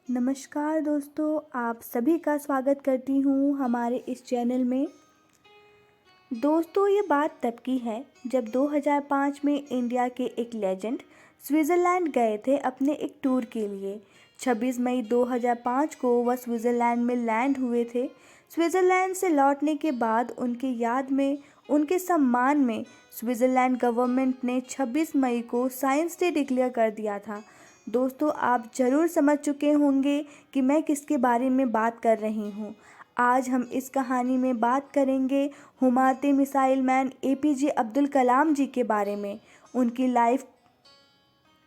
नमस्कार दोस्तों, आप सभी का स्वागत करती हूँ हमारे इस चैनल में। दोस्तों, ये बात तब की है जब 2005 में इंडिया के एक लेजेंड स्विट्ज़रलैंड गए थे अपने एक टूर के लिए। 26 मई 2005 को वह स्विट्ज़रलैंड में लैंड हुए थे। स्विट्ज़रलैंड से लौटने के बाद उनकी याद में, उनके सम्मान में स्विट्ज़रलैंड गवर्नमेंट ने 26 मई को साइंस डे डिक्लेयर कर दिया था। दोस्तों, आप ज़रूर समझ चुके होंगे कि मैं किसके बारे में बात कर रही हूँ। आज हम इस कहानी में बात करेंगे Humayun missile man APJ Abdul Kalam ji के बारे में, उनकी लाइफ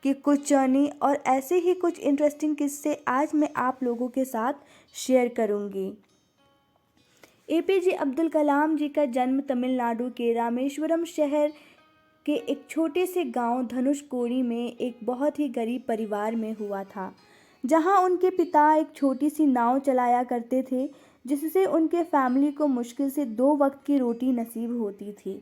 की कुछ जर्नी और ऐसे ही कुछ इंटरेस्टिंग किस्से आज मैं आप लोगों के साथ शेयर करूँगी। एपीजे अब्दुल कलाम जी का जन्म तमिलनाडु के रामेश्वरम शहर के एक छोटे से गांव धनुषकोडी में एक बहुत ही गरीब परिवार में हुआ था, जहां उनके पिता एक छोटी सी नाव चलाया करते थे, जिससे उनके फैमिली को मुश्किल से 2 वक्त की रोटी नसीब होती थी।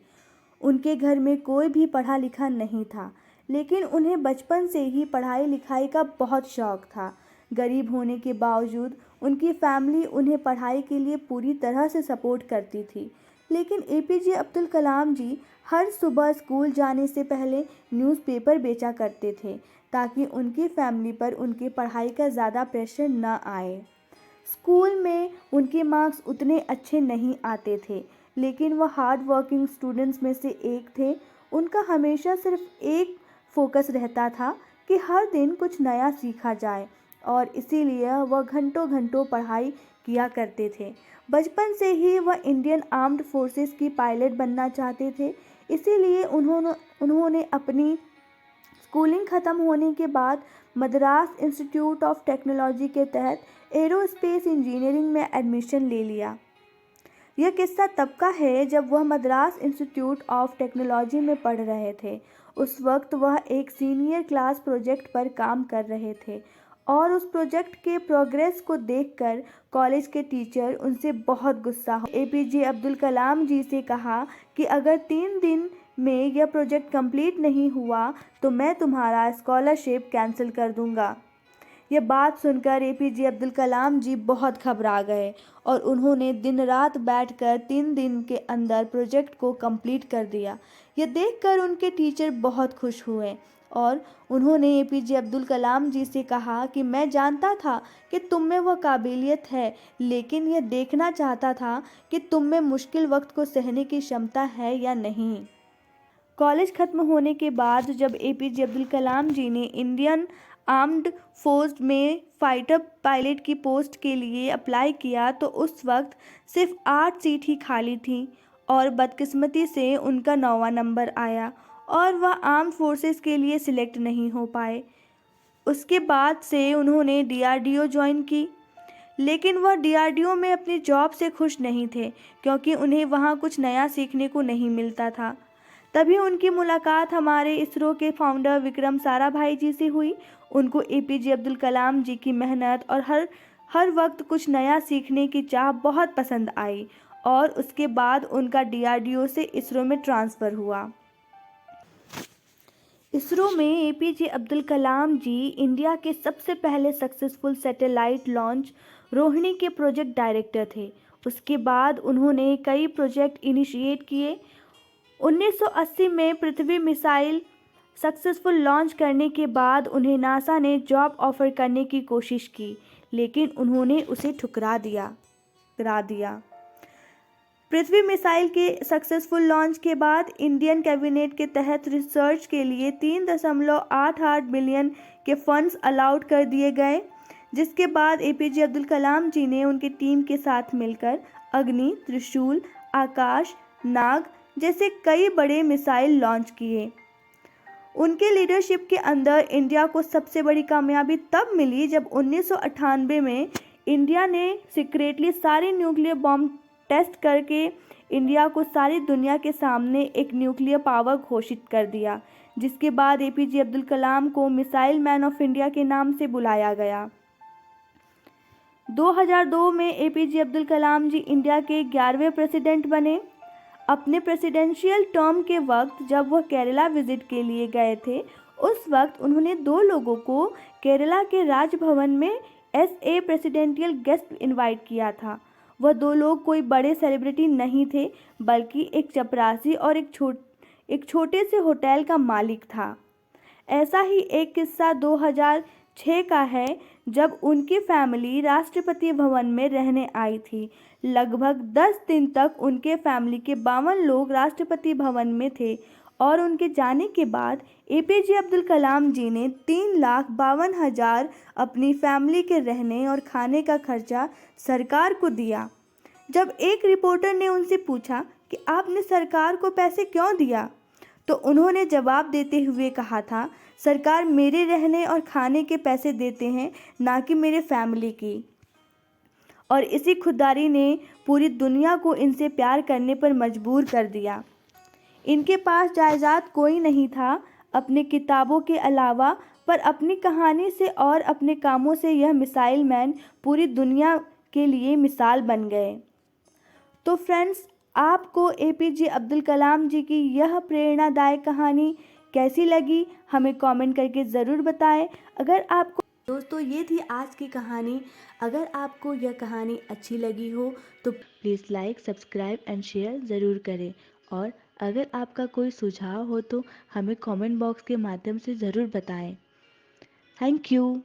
उनके घर में कोई भी पढ़ा लिखा नहीं था, लेकिन उन्हें बचपन से ही पढ़ाई लिखाई का बहुत शौक था। गरीब होने के बावजूद उनकी फैमिली उन्हें पढ़ाई के लिए पूरी तरह से सपोर्ट करती थी। लेकिन एपीजे अब्दुल कलाम जी हर सुबह स्कूल जाने से पहले न्यूज़पेपर बेचा करते थे, ताकि उनकी फैमिली पर उनकी पढ़ाई का ज़्यादा प्रेशर न आए। स्कूल में उनके मार्क्स उतने अच्छे नहीं आते थे, लेकिन वह हार्ड वर्किंग स्टूडेंट्स में से एक थे। उनका हमेशा सिर्फ एक फोकस रहता था कि हर दिन कुछ नया सीखा जाए, और इसीलिए वह घंटों घंटों पढ़ाई किया करते थे। बचपन से ही वह इंडियन आर्म्ड फोर्सेस की पायलट बनना चाहते थे, इसीलिए उन्होंने अपनी स्कूलिंग ख़त्म होने के बाद मद्रास इंस्टीट्यूट ऑफ टेक्नोलॉजी के तहत एरोस्पेस इंजीनियरिंग में एडमिशन ले लिया। यह किस्सा तब का है जब वह मद्रास इंस्टीट्यूट ऑफ टेक्नोलॉजी में पढ़ रहे थे। उस वक्त वह एक सीनियर क्लास प्रोजेक्ट पर काम कर रहे थे, और उस प्रोजेक्ट के प्रोग्रेस को देखकर कॉलेज के टीचर उनसे बहुत गुस्सा हो एपीजे अब्दुल कलाम जी से कहा कि अगर 3 दिन में यह प्रोजेक्ट कंप्लीट नहीं हुआ तो मैं तुम्हारा स्कॉलरशिप कैंसिल कर दूंगा। यह बात सुनकर एपीजे अब्दुल कलाम जी बहुत घबरा गए, और उन्होंने दिन रात बैठकर 3 दिन के अंदर प्रोजेक्ट को कंप्लीट कर दिया। यह देखकर उनके टीचर बहुत खुश हुए, और उन्होंने एपीजे अब्दुल कलाम जी से कहा कि मैं जानता था कि तुम में वह काबिलियत है, लेकिन यह देखना चाहता था कि तुम में मुश्किल वक्त को सहने की क्षमता है या नहीं। कॉलेज खत्म होने के बाद जब एपीजे अब्दुल कलाम जी ने इंडियन आर्म्ड फोर्स में फाइटर पायलट की पोस्ट के लिए अप्लाई किया, तो उस वक्त सिर्फ 8 सीट ही खाली थी, और बदकिस्मती से उनका 9वां नंबर आया और वह आर्म फोर्सेस के लिए सिलेक्ट नहीं हो पाए। उसके बाद से उन्होंने डीआरडीओ ज्वाइन की, लेकिन वह डीआरडीओ में अपनी जॉब से खुश नहीं थे, क्योंकि उन्हें वहाँ कुछ नया सीखने को नहीं मिलता था। तभी उनकी मुलाकात हमारे इसरो के फाउंडर विक्रम साराभाई जी से हुई। उनको एपीजे अब्दुल कलाम जी की मेहनत और हर वक्त कुछ नया सीखने की चाह बहुत पसंद आई, और उसके बाद उनका डीआरडीओ से इसरो में ट्रांसफ़र हुआ। इसरो में एपीजे अब्दुल कलाम जी इंडिया के सबसे पहले सक्सेसफुल सैटेलाइट लॉन्च रोहिणी के प्रोजेक्ट डायरेक्टर थे। उसके बाद उन्होंने कई प्रोजेक्ट इनिशिएट किए। 1980 में पृथ्वी मिसाइल सक्सेसफुल लॉन्च करने के बाद उन्हें नासा ने जॉब ऑफर करने की कोशिश की, लेकिन उन्होंने उसे ठुकरा दिया। पृथ्वी मिसाइल के सक्सेसफुल लॉन्च के बाद इंडियन कैबिनेट के तहत रिसर्च के लिए 3.88 बिलियन के फंड्स अलाउड कर दिए गए, जिसके बाद एपीजे अब्दुल कलाम जी ने उनकी टीम के साथ मिलकर अग्नि, त्रिशूल, आकाश, नाग जैसे कई बड़े मिसाइल लॉन्च किए। उनके लीडरशिप के अंदर इंडिया को सबसे बड़ी कामयाबी तब मिली जब 1998 में इंडिया ने सीक्रेटली सारे न्यूक्लियर बॉम्ब टेस्ट करके इंडिया को सारी दुनिया के सामने एक न्यूक्लियर पावर घोषित कर दिया, जिसके बाद एपीजे अब्दुल कलाम को मिसाइल मैन ऑफ इंडिया के नाम से बुलाया गया। 2002 में एपीजे अब्दुल कलाम जी इंडिया के 11वें प्रेसिडेंट बने। अपने प्रेसिडेंशियल टर्म के वक्त जब वह केरला विजिट के लिए गए थे, उस वक्त उन्होंने 2 लोगों को केरला के राजभवन में as a presidential guest invite किया था। वह दो लोग कोई बड़े सेलिब्रिटी नहीं थे, बल्कि एक चपरासी और एक छोटे से होटल का मालिक था। ऐसा ही एक किस्सा 2006 का है, जब उनकी फैमिली राष्ट्रपति भवन में रहने आई थी। लगभग 10 दिन तक उनके फैमिली के 52 लोग राष्ट्रपति भवन में थे और उनके जाने के बाद एपीजे अब्दुल कलाम जी ने 3,52,000 अपनी फैमिली के रहने और खाने का खर्चा सरकार को दिया। जब एक रिपोर्टर ने उनसे पूछा कि आपने सरकार को पैसे क्यों दिया, तो उन्होंने जवाब देते हुए कहा था, सरकार मेरे रहने और खाने के पैसे देते हैं, ना कि मेरे फैमिली की। और इसी खुददारी ने पूरी दुनिया को इनसे प्यार करने पर मजबूर कर दिया। इनके पास जायदाद कोई नहीं था अपने किताबों के अलावा, पर अपनी कहानी से और अपने कामों से यह मिसाइल मैन पूरी दुनिया के लिए मिसाल बन गए। तो फ्रेंड्स, आपको एपीजे अब्दुल कलाम जी की यह प्रेरणादायक कहानी कैसी लगी, हमें कमेंट करके ज़रूर बताएं। अगर आपको दोस्तों ये थी आज की कहानी। अगर आपको यह कहानी अच्छी लगी हो तो please like, subscribe and share ज़रूर करें। और अगर आपका कोई सुझाव हो तो हमें कमेंट बॉक्स के माध्यम से ज़रूर बताएं। Thank you.